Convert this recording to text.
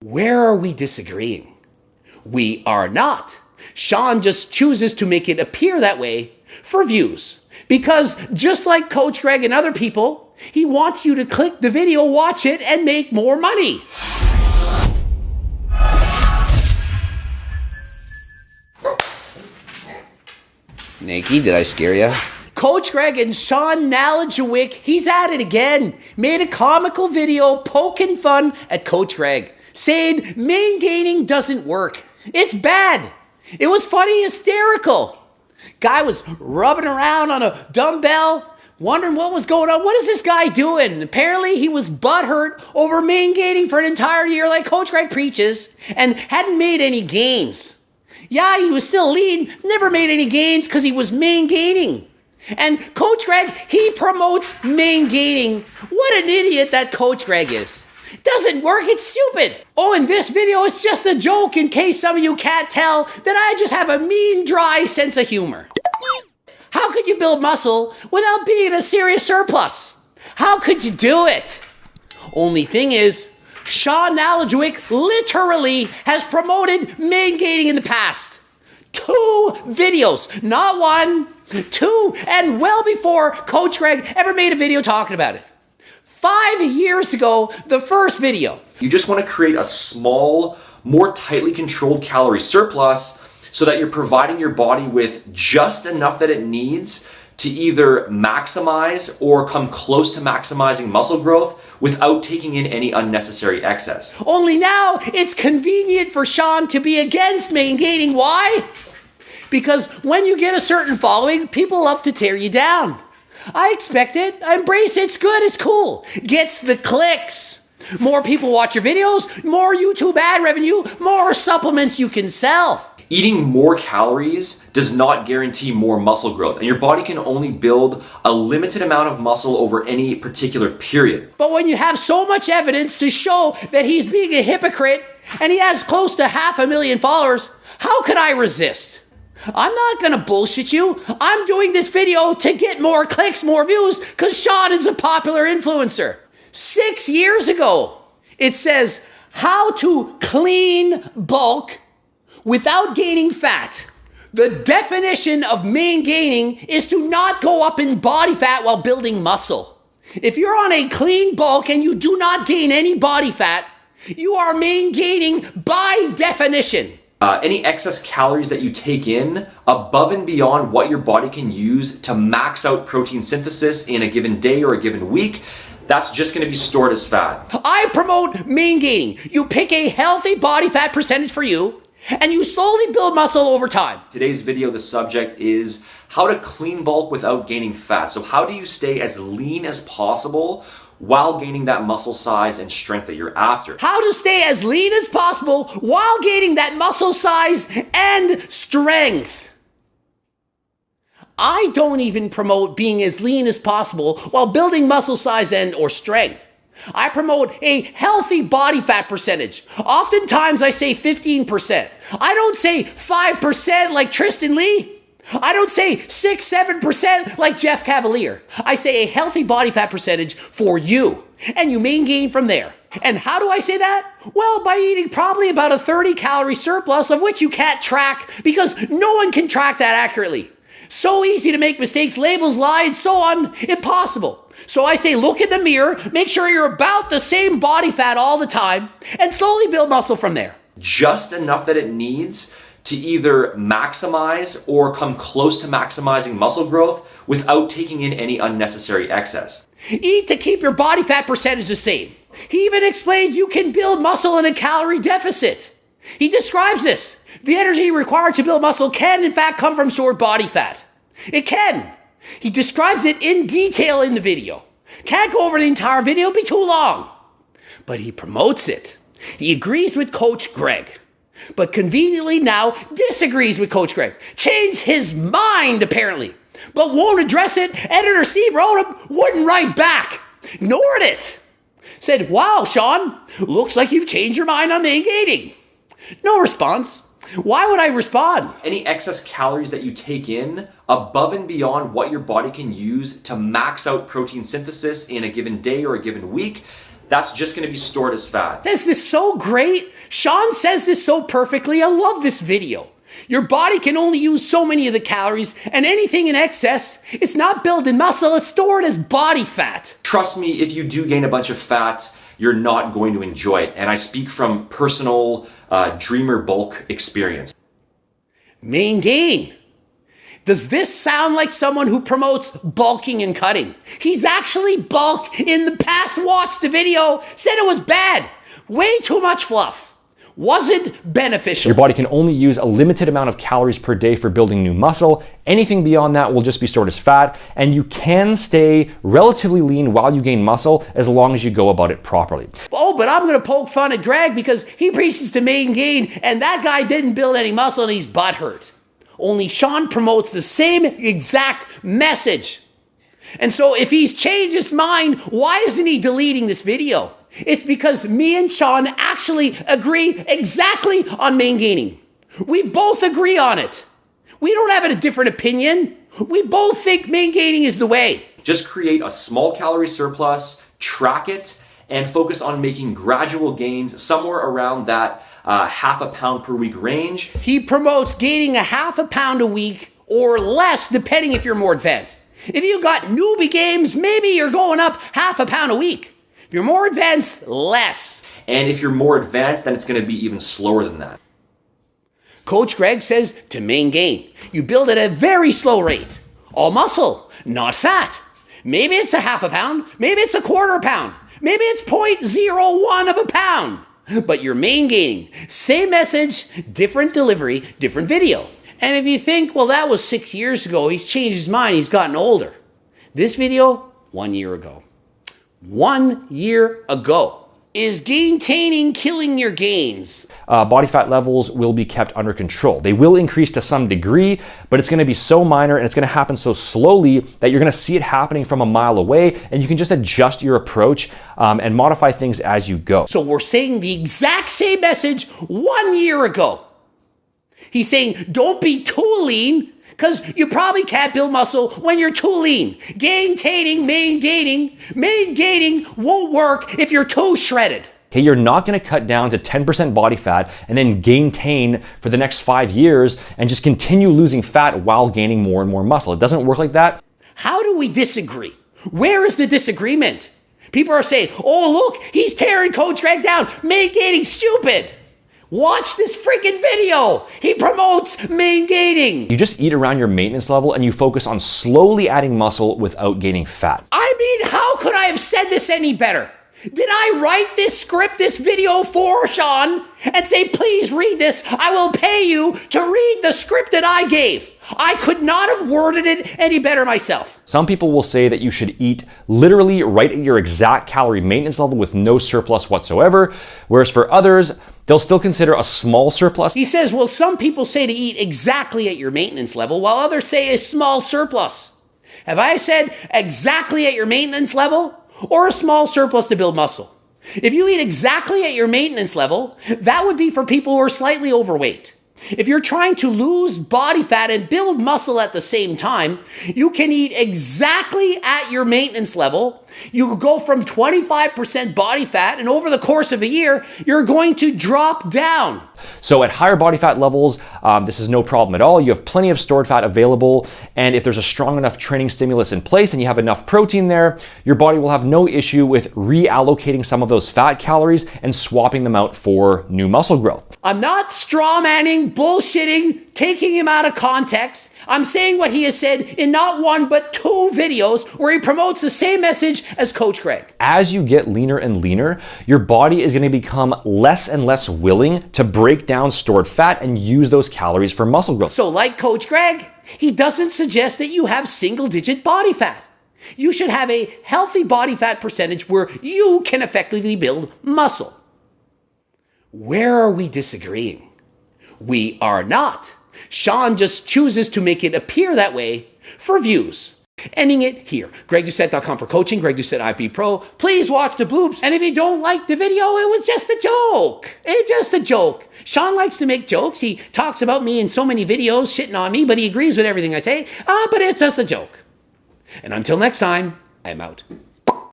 Where are we disagreeing? We are not. Sean just chooses to make it appear that way for views. Because just like Coach Greg and other people, he wants you to click the video, watch it, and make more money. Nikki, did I scare you? Coach Greg and Sean Nalewanyj, he's at it again. Made a comical video poking fun at Coach Greg, saying Maingaining doesn't work. It's bad. It was funny, hysterical. Guy was rubbing around on a dumbbell, wondering what was going on. What is this guy doing? Apparently he was butthurt over Maingaining for an entire year like Coach Greg preaches and hadn't made any gains. Yeah, he was still lean, never made any gains because he was Maingaining. And Coach Greg, he promotes Maingaining. What an idiot that Coach Greg is. Doesn't work, it's stupid. Oh, and this video is just a joke in case some of you can't tell that I just have a mean, dry sense of humor. How could you build muscle without being in a serious surplus? How could you do it? Only thing is, Sean Nalewanyj literally has promoted Maingaining in the past. 2 videos, not 1, 2, and well before Coach Greg ever made a video talking about it. 5 years ago, the first video. You just want to create a small, more tightly controlled calorie surplus so that you're providing your body with just enough that it needs to either maximize or come close to maximizing muscle growth without taking in any unnecessary excess. Only now it's convenient for Sean to be against Maingaining. Why? Because when you get a certain following, people love to tear you down. I expect it. I embrace it. It's good. It's cool. Gets the clicks. More people watch your videos, more YouTube ad revenue, more supplements you can sell. Eating more calories does not guarantee more muscle growth, and your body can only build a limited amount of muscle over any particular period. But when you have so much evidence to show that he's being a hypocrite and he has close to 500,000 followers, how could I resist? I'm not gonna bullshit you. I'm doing this video to get more clicks, more views, because Sean is a popular influencer. 6 years ago, it says how to clean bulk without gaining fat. The definition of Maingaining is to not go up in body fat while building muscle. If you're on a clean bulk and you do not gain any body fat, you are Maingaining by definition. Any excess calories that you take in above and beyond what your body can use to max out protein synthesis in a given day or a given week, that's just going to be stored as fat. I promote Maingaining. You pick a healthy body fat percentage for you, and you slowly build muscle over time. Today's video, the subject is how to clean bulk without gaining fat. So how do you stay as lean as possible while gaining that muscle size and strength that you're after? How to stay as lean as possible while gaining that muscle size and strength. I don't even promote being as lean as possible while building muscle size and or strength. I promote a healthy body fat percentage. Oftentimes I say 15%. I don't say 5% like Tristan Lee. I don't say 6-7% like Jeff Cavalier. I say a healthy body fat percentage for you, and you Maingaining from there. And how do I say that? Well, by eating probably about a 30-calorie surplus of which you can't track because no one can track that accurately. So easy to make mistakes, labels lie, and so on. Impossible. So I say look in the mirror, make sure you're about the same body fat all the time, and slowly build muscle from there. Just enough that it needs to either maximize or come close to maximizing muscle growth without taking in any unnecessary excess. Eat to keep your body fat percentage the same. He even explains you can build muscle in a calorie deficit. He describes this. The energy required to build muscle can in fact come from stored body fat. It can. He describes it in detail in the video. Can't go over the entire video, it'll be too long. But he promotes it. He agrees with Coach Greg, but conveniently now disagrees with Coach Greg. Changed his mind apparently, but won't address it. Editor Steve wrote him, wouldn't write back. Ignored it. Said, wow, Sean, looks like you've changed your mind on Maingaining. No response. Why would I respond? Any excess calories that you take in above and beyond what your body can use to max out protein synthesis in a given day or a given week, that's just going to be stored as fat. This is so great. Sean says this so perfectly. I love this video. Your body can only use so many of the calories, and anything in excess, it's not building muscle, it's stored as body fat. Trust me, if you do gain a bunch of fat, you're not going to enjoy it. And I speak from personal dreamer bulk experience. Maingaining. Does this sound like someone who promotes bulking and cutting? He's actually bulked in the past, watched the video, said it was bad. Way too much fluff. Wasn't beneficial. Your body can only use a limited amount of calories per day for building new muscle. Anything beyond that will just be stored as fat, and you can stay relatively lean while you gain muscle as long as you go about it properly. Oh, but I'm gonna poke fun at Greg because he preaches to Maingaining, and that guy didn't build any muscle and he's butthurt. Only Sean promotes the same exact message. And so if he's changed his mind, why isn't he deleting this video? It's because me and Sean actually agree exactly on Maingaining. We both agree on it. We don't have a different opinion. We both think Maingaining is the way. Just create a small calorie surplus, track it, and focus on making gradual gains somewhere around that half a pound per week range. He promotes gaining a half a pound a week or less, depending if you're more advanced. If you've got newbie games, maybe you're going up half a pound a week. If you're more advanced, less. And if you're more advanced, then it's going to be even slower than that. Coach Greg says to Maingaining, you build at a very slow rate. All muscle, not fat. Maybe it's a half a pound, maybe it's a quarter pound, maybe it's 0.01 of a pound. But you're Maingaining. Same message, different delivery, different video. And if you think, well, that was 6 years ago, he's changed his mind, he's gotten older. This video, 1 year ago. 1 year ago. Is gaintaining killing your gains? Body fat levels will be kept under control. They will increase to some degree, but it's going to be so minor and it's going to happen so slowly that you're going to see it happening from a mile away, and you can just adjust your approach and modify things as you go. So we're saying the exact same message 1 year ago. He's saying don't be too lean, because you probably can't build muscle when you're too lean. Maingaining won't work if you're too shredded. Okay, you're not going to cut down to 10% body fat and then gain for the next 5 years and just continue losing fat while gaining more and more muscle. It doesn't work like that. How do we disagree? Where is the disagreement? People are saying, oh, look, he's tearing Coach Greg down. Maingaining stupid. Watch this freaking video. He promotes Maingaining. You just eat around your maintenance level and you focus on slowly adding muscle without gaining fat. I mean, how could I have said this any better? Did I write this script, this video for Sean and say, please read this. I will pay you to read the script that I gave. I could not have worded it any better myself. Some people will say that you should eat literally right at your exact calorie maintenance level with no surplus whatsoever, whereas for others, they'll still consider a small surplus. He says, well, some people say to eat exactly at your maintenance level, while others say a small surplus. Have I said exactly at your maintenance level or a small surplus to build muscle? If you eat exactly at your maintenance level, that would be for people who are slightly overweight. If you're trying to lose body fat and build muscle at the same time, you can eat exactly at your maintenance level. You go from 25% body fat, and over the course of a year, you're going to drop down. So at higher body fat levels, this is no problem at all. You have plenty of stored fat available, and if there's a strong enough training stimulus in place and you have enough protein there, your body will have no issue with reallocating some of those fat calories and swapping them out for new muscle growth. I'm not strawmanning, bullshitting, taking him out of context. I'm saying what he has said in not one but 2 videos where he promotes the same message as Coach Greg. As you get leaner and leaner, your body is going to become less and less willing to break down stored fat and use those calories for muscle growth. So like Coach Greg, he doesn't suggest that you have single-digit body fat. You should have a healthy body fat percentage where you can effectively build muscle. Where are we disagreeing? We are not. Sean just chooses to make it appear that way for views. Ending it here. GregDoucette.com for coaching. Greg Doucette IP Pro. Please watch the bloops. And if you don't like the video, it was just a joke. It's just a joke. Sean likes to make jokes. He talks about me in so many videos, shitting on me, but he agrees with everything I say. But it's just a joke. And until next time, I'm out.